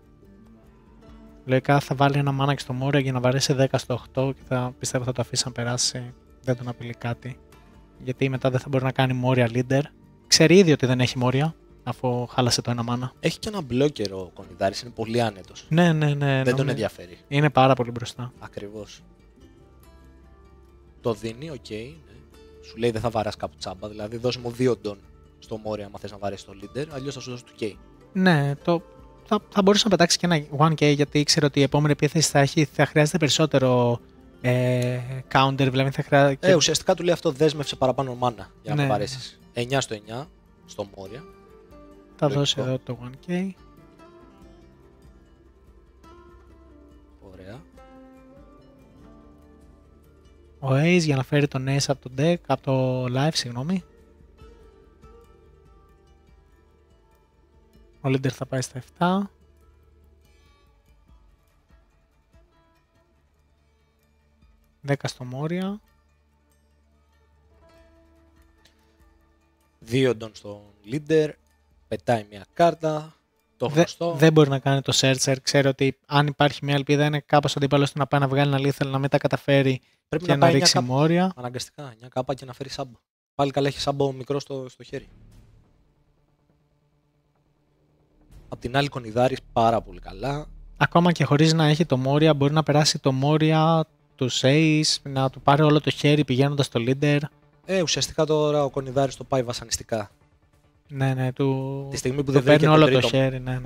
Λογικά θα βάλει ένα μάνα και στο Μόρια για να βαρέσει 10 στο 8 και πιστεύω θα το αφήσει να περάσει. Δεν τον απειλεί κάτι. Γιατί μετά δεν θα μπορεί να κάνει Μόρια leader. Ξέρει ήδη ότι δεν έχει Μόρια, αφού χάλασε το ένα μάνα. Έχει και ένα μπλόκερ ο Κονιδάρης, είναι πολύ άνετος. Ναι. Δεν τον ενδιαφέρει. Είναι πάρα πολύ μπροστά. Ακριβώς. Το δίνει, οκ. Ναι. Σου λέει δεν θα βαράς κάπου τσάμπα, δηλαδή δώσε μου 2 ντόν στο Μόρια άμα θες να βαρέσει το leader, αλλιώς θα σου δώσω το K. Ναι, θα μπορούσε να πετάξει και ένα 1K γιατί ήξερε ότι η επόμενη επίθεση θα χρειάζεται περισσότερο counter, δηλαδή θα χρειάζεται. Ουσιαστικά του λέει αυτό, δέσμευσε παραπάνω μάνα για να Ναι. βαρέσεις. 9 στο 9 στο Μόρια. Θα Λογικό. δώσει εδώ το 1K. Ωραία. Ο Ace για να φέρει τον Ace από το deck, από το live, συγγνώμη. Ο leader θα πάει στα 7. Δέκα στο Μόρια. 2 ντόν στον leader, πετάει μια κάρτα, το γνωστό. Δεν μπορεί να κάνει το searcher. Ξέρει ότι αν υπάρχει μια ελπίδα είναι κάπως αντίπαλος του να πάει να βγάλει ένα lethal, να μην τα καταφέρει Πρέπει και να να πάει ρίξει Μόρια. Αναγκαστικά, 9 κάπα και να φέρει σάμπο. Πάλι καλά έχει σάμπο μικρό στο χέρι. Απ' την άλλη Κονιδάρης πάρα πολύ καλά. Ακόμα και χωρίς να έχει το Μόρια, μπορεί να περάσει το Μόρια, του Ace, να του πάρει όλο το χέρι πηγαίνοντας στο leader. Ουσιαστικά τώρα ο Κονιδάρης το πάει βασανιστικά. Ναι, Τη στιγμή που του δεν βρήκε παίρνει όλο τον το τρίτο, χέρι, ναι.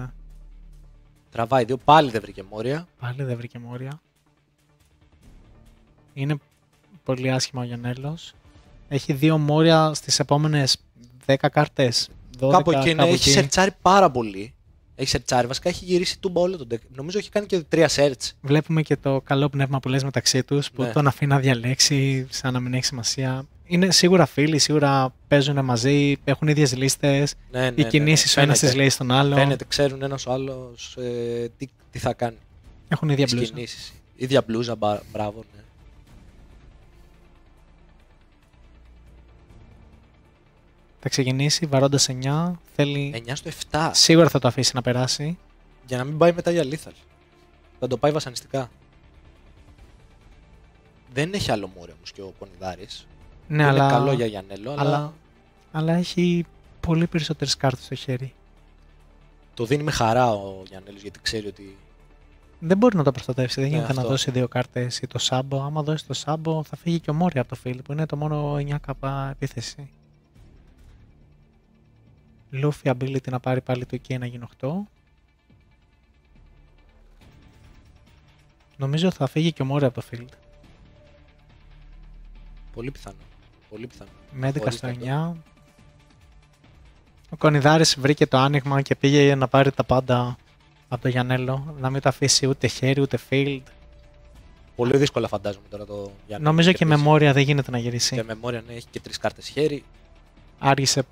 τραβάει 2, πάλι δεν βρήκε Μόρια. Πάλι δεν βρήκε Μόρια. Είναι πολύ άσχημα ο Γιαννέλος. Έχει 2 Μόρια στις επόμενες 10 κάρτες. 12, Κάπου εκεί είναι, κάπου έχει σερτσάρει πάρα πολύ. Έχει σερτσάρει, βασικά έχει γυρίσει τούμπα όλο τον deck. Νομίζω έχει κάνει και 3 search. Βλέπουμε και το καλό πνεύμα που λες μεταξύ τους, που Ναι. τον αφήνει να διαλέξει σαν να μην έχει σημασία. Είναι σίγουρα φίλοι, σίγουρα παίζουν μαζί, έχουν ίδιες λίστες. Ναι, Οι κινήσεις ο ένας τις λέει στον άλλο. Φαίνεται, ξέρουν ένας ο άλλος τι θα κάνει. Έχουν ίδια Τις μπλούζα. κινήσεις. Ίδια μπλούζα, μπράβο, ναι. Θα ξεκινήσει βαρώντας 9. Θέλει... 9 στο 7. Σίγουρα θα το αφήσει να περάσει. Για να μην πάει μετά για lethal. Θα το πάει βασανιστικά. Δεν έχει άλλο Μόρια όμως και ο Κονιδάρης. Ναι, Είναι αλλά... καλό για Γιαννέλο, αλλά έχει πολύ περισσότερες κάρτες στο χέρι. το δίνει με χαρά ο Γιαννέλος γιατί ξέρει ότι. Δεν μπορεί να το προστατεύσει. Δεν γίνεται να αυτό. δώσει 2 κάρτες ή το Σάμπο. Άμα δώσει το Σάμπο, θα φύγει και ο Μόρια από το field που είναι το μόνο 9k επίθεση. Luffy ability να πάρει πάλι το εκεί να γίνει 8. Νομίζω θα φύγει και ο Μόρια από το field. Πολύ πιθανό. Πολύ πιθανό. Με 11 Χωρίς στο τέντο. 9. Ο Κονιδάρης βρήκε το άνοιγμα και πήγε να πάρει τα πάντα από το Γιαννέλο. Να μην το αφήσει ούτε χέρι ούτε field. Πολύ δύσκολα φαντάζομαι τώρα το Γιαννέλο. Νομίζω και με κερδίσει. Μόρια δεν γίνεται να γυρίσει. Και με Μόρια ναι, έχει και 3 κάρτες χέρι. Άργησε.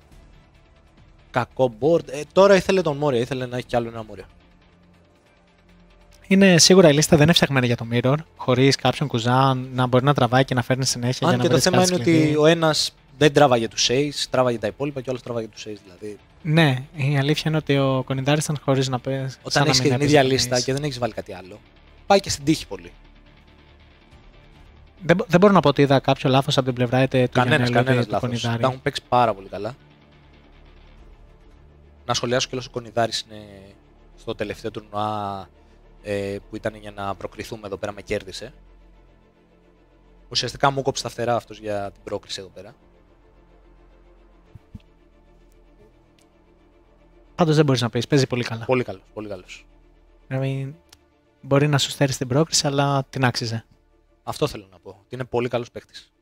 Κακό board. Τώρα ήθελε τον Μόρια, ήθελε να έχει κι άλλο ένα Μόρια. Είναι σίγουρα η λίστα δεν είναι φτιαγμένη για το Mirror. Χωρίς κάποιον κουζάν να μπορεί να τραβάει και να φέρνει συνέχεια. Αν για και να το βρει θέμα είναι κλειδί. ότι ο ένας δεν τράβαγε τους Ace, τράβαγε τα υπόλοιπα και ο άλλος τράβαγε τους Ace. Δηλαδή, Ναι, η αλήθεια είναι ότι ο Κονιδάρης ήταν χωρίς να παίζει. όταν έχεις και την ίδια λίστα και δεν έχεις βάλει κάτι άλλο, πάει και στην τύχη πολύ. Δεν μπορώ να πω ότι είδα κάποιο λάθος από την πλευρά είτε του Γιαννέλου είτε Κανένας του λάθος. Κονιδάρη. Τα έχουν παίξει πάρα πολύ καλά. Να σχολιάσω κιόλας ο Κονιδάρης είναι στο τελευταίο τουρνουά που ήταν για να προκριθούμε εδώ πέρα με κέρδισε. Ουσιαστικά μου κόψε τα φτερά αυτός για την πρόκριση εδώ πέρα. Πάντως δεν μπορείς να πεις, παίζει πολύ καλά. Πολύ καλός, πολύ καλός. Δηλαδή, μπορεί να σου στέρει την πρόκριση, αλλά την άξιζε. Αυτό θέλω να πω. Ότι είναι πολύ καλός παίκτης.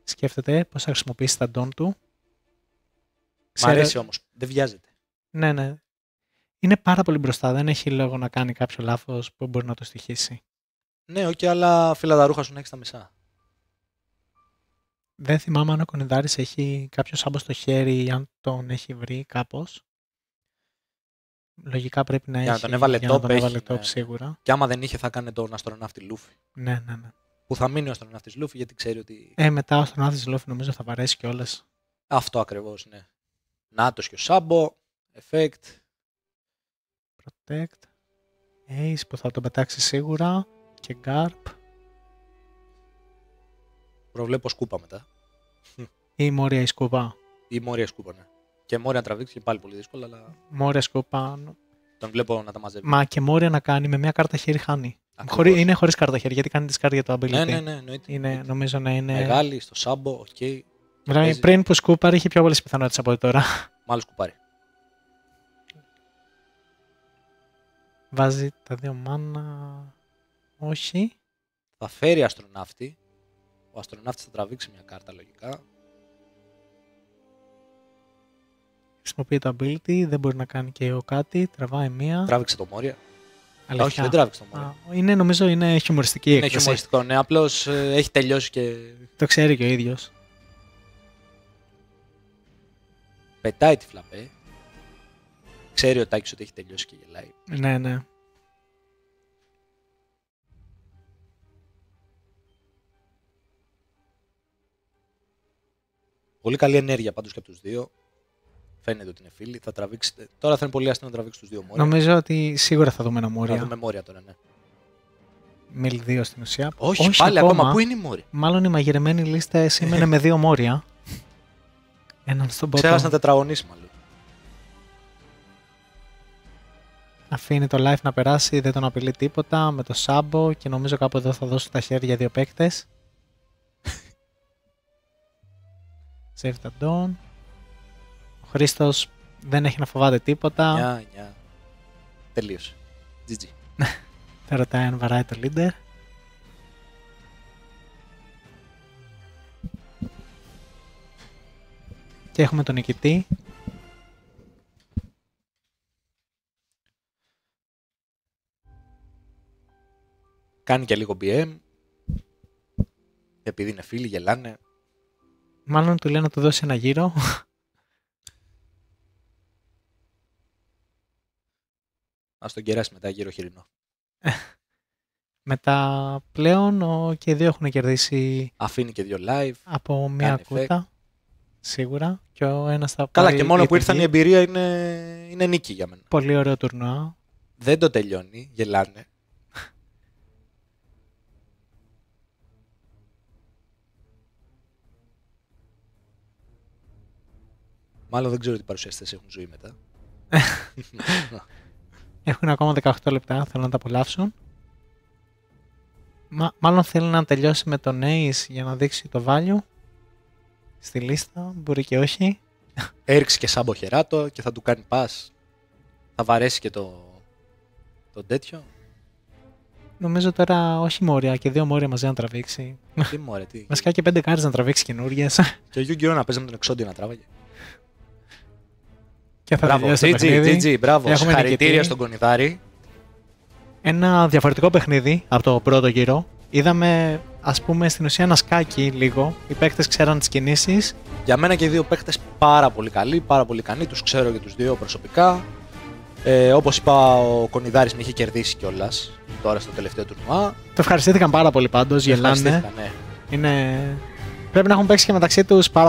Σκέφτεται πώς θα χρησιμοποιήσει τα ντόν του. Μ' αρέσει όμως. Δεν βιάζεται. Ναι. Είναι πάρα πολύ μπροστά. Δεν έχει λόγο να κάνει κάποιο λάθος που μπορεί να το στοιχήσει. Ναι, όχι, αλλά φύλλα τα ρούχα σου να έχεις τα μισά. Δεν θυμάμαι αν ο Κονιδάρης έχει κάποιο σάμπο στο χέρι ή αν τον έχει βρει κάπως. Λογικά πρέπει να Για να έχει. τον έβαλε για να top, τον έβαλε έχει, top ναι. σίγουρα. Και άμα δεν είχε, θα κάνει τον αστροναύτη Λούφι. Ναι. Που θα μείνει ο αστροναύτης Λούφι γιατί ξέρει ότι. Μετά ο Αστροναύτης Λούφι νομίζω θα βαρέσει κιόλας. Αυτό ακριβώς, ναι. Νάτος και ο Σάμπο. Effect. Protect. Ace που θα τον πετάξει σίγουρα. Και Garp. Προβλέπω σκούπα μετά. Ή Μόρια η σκούπα. Ή Μόρια σκούπα, ναι. Και Μόρια να τραβήξει και πάλι πολύ δύσκολα, αλλά Μόρια σκούπα. τον βλέπω να τα μαζεύει. Μα και Μόρια να κάνει με μια κάρτα χέρι χάνει. Ακριβώς. Είναι χωρίς κάρτα χέρι γιατί κάνει discard για το ability. Ναι, εννοείται. Νομίζω να είναι. Μεγάλη, στο Σάμπο, οκ. Δηλαδή, πριν που σκούπαρ είχε πιο πολλές πιθανότητες από τώρα. Μάλλον σκουπάρει. Βάζει τα 2 μάνα. Όχι. Θα φέρει αστροναύτη. Ο αστροναύτης θα τραβήξει μια κάρτα λογικά. Χρησιμοποιεί το ability, δεν μπορεί να κάνει και ο κάτι. Τραβάει μία. Τράβηξε το Μόρια. Αλήθεια. Όχι, δεν τράβηξε το Μόρια. Νομίζω είναι χιουμοριστική η Είναι έκθεση. χιουμοριστικό, ναι. Απλώς έχει τελειώσει και Το ξέρει και ο ίδιος. πετάει τη φλαπέ. Ξέρει ο Τάκης ότι έχει τελειώσει και γελάει. Ναι, ναι. Πολύ καλή ενέργεια πάντως και από τους δύο. Φαίνεται ότι είναι φίλοι. Θα τραβήξει... Τώρα θα είναι πολύ αστείο να τραβήξει τους δύο Μόρια. Νομίζω ότι σίγουρα θα δούμε ένα Θα Μόρια. δούμε Μόρια τώρα, ναι. Μιλ 2 στην ουσία. Όχι, πάλι ακόμα. Πού είναι η Μόρια? Μάλλον η μαγειρεμένη λίστα σήμαινε με 2 Μόρια. Έναν στον bottom. Ξέχασε να τετραγωνίσει μάλλον. Αφήνει το live να περάσει, δεν τον απειλεί τίποτα με το Σάμπο και νομίζω κάπου εδώ θα δώσω τα χέρια 2 παίκτες. Save the Dawn. Ο Χρήστος δεν έχει να φοβάται τίποτα. Νιά. Τελείωσε. GG. Θα ρωτάει αν βαράει το leader. Και έχουμε τον νικητή. Κάνει και λίγο BM. Επειδή είναι φίλοι, γελάνε. Μάλλον του λέει να του δώσει ένα γύρο. Ας τον κεράσει μετά γύρω χοιρινό. Μετά πλέον και οι δύο έχουν κερδίσει Αφήνει και δύο live. από μία κάνει κούτα. Σίγουρα. Και ο ένας θα Καλά, πάρει και μόνο που ηθική. ήρθαν η εμπειρία είναι νίκη για μένα. Πολύ ωραίο τουρνουά. Δεν το τελειώνει, γελάνε. Μάλλον δεν ξέρω τι παρουσιαστές έχουν ζωή μετά. Έχουν ακόμα 18 λεπτά, θέλουν να τα απολαύσουν. Μάλλον θέλει να τελειώσει με τον Ace για να δείξει το value στη λίστα, μπορεί και όχι. Έριξε και Σάμπο Χεράτο και θα του κάνει pass. Θα βαρέσει και το τέτοιο. Νομίζω τώρα όχι μόρια και 2 μόρια μαζί να τραβήξει. Τι μωρέ, τι. Βασικά και 5 κάρτες να τραβήξει καινούριες. Και ο Yu-Gi-Oh! Να παίζει με τον εξόντιο να τράβαγε. Και θα Μπράβο, τελειώσει το παιχνίδι. GG, μπράβο. Έχουμε Συγχαρητήρια νικητή. στον Κονιδάρη. Ένα διαφορετικό παιχνίδι από το πρώτο γύρο. Είδαμε, ας πούμε, στην ουσία ένα σκάκι λίγο. Οι παίκτες ξέραν τις κινήσεις. Για μένα και οι δύο παίχτες πάρα πολύ καλοί, πάρα πολύ ικανοί. Τους ξέρω και τους δύο προσωπικά. Όπως είπα, ο Κονιδάρης με είχε κερδίσει κιόλας τώρα στο τελευταίο τουρνουά. Το ευχαριστήθηκαν πάρα πολύ πάντως, γελάνε. Ευχαριστήθηκα, ναι. Πρέπει να έχουν παίξει και μεταξύ τους πάρα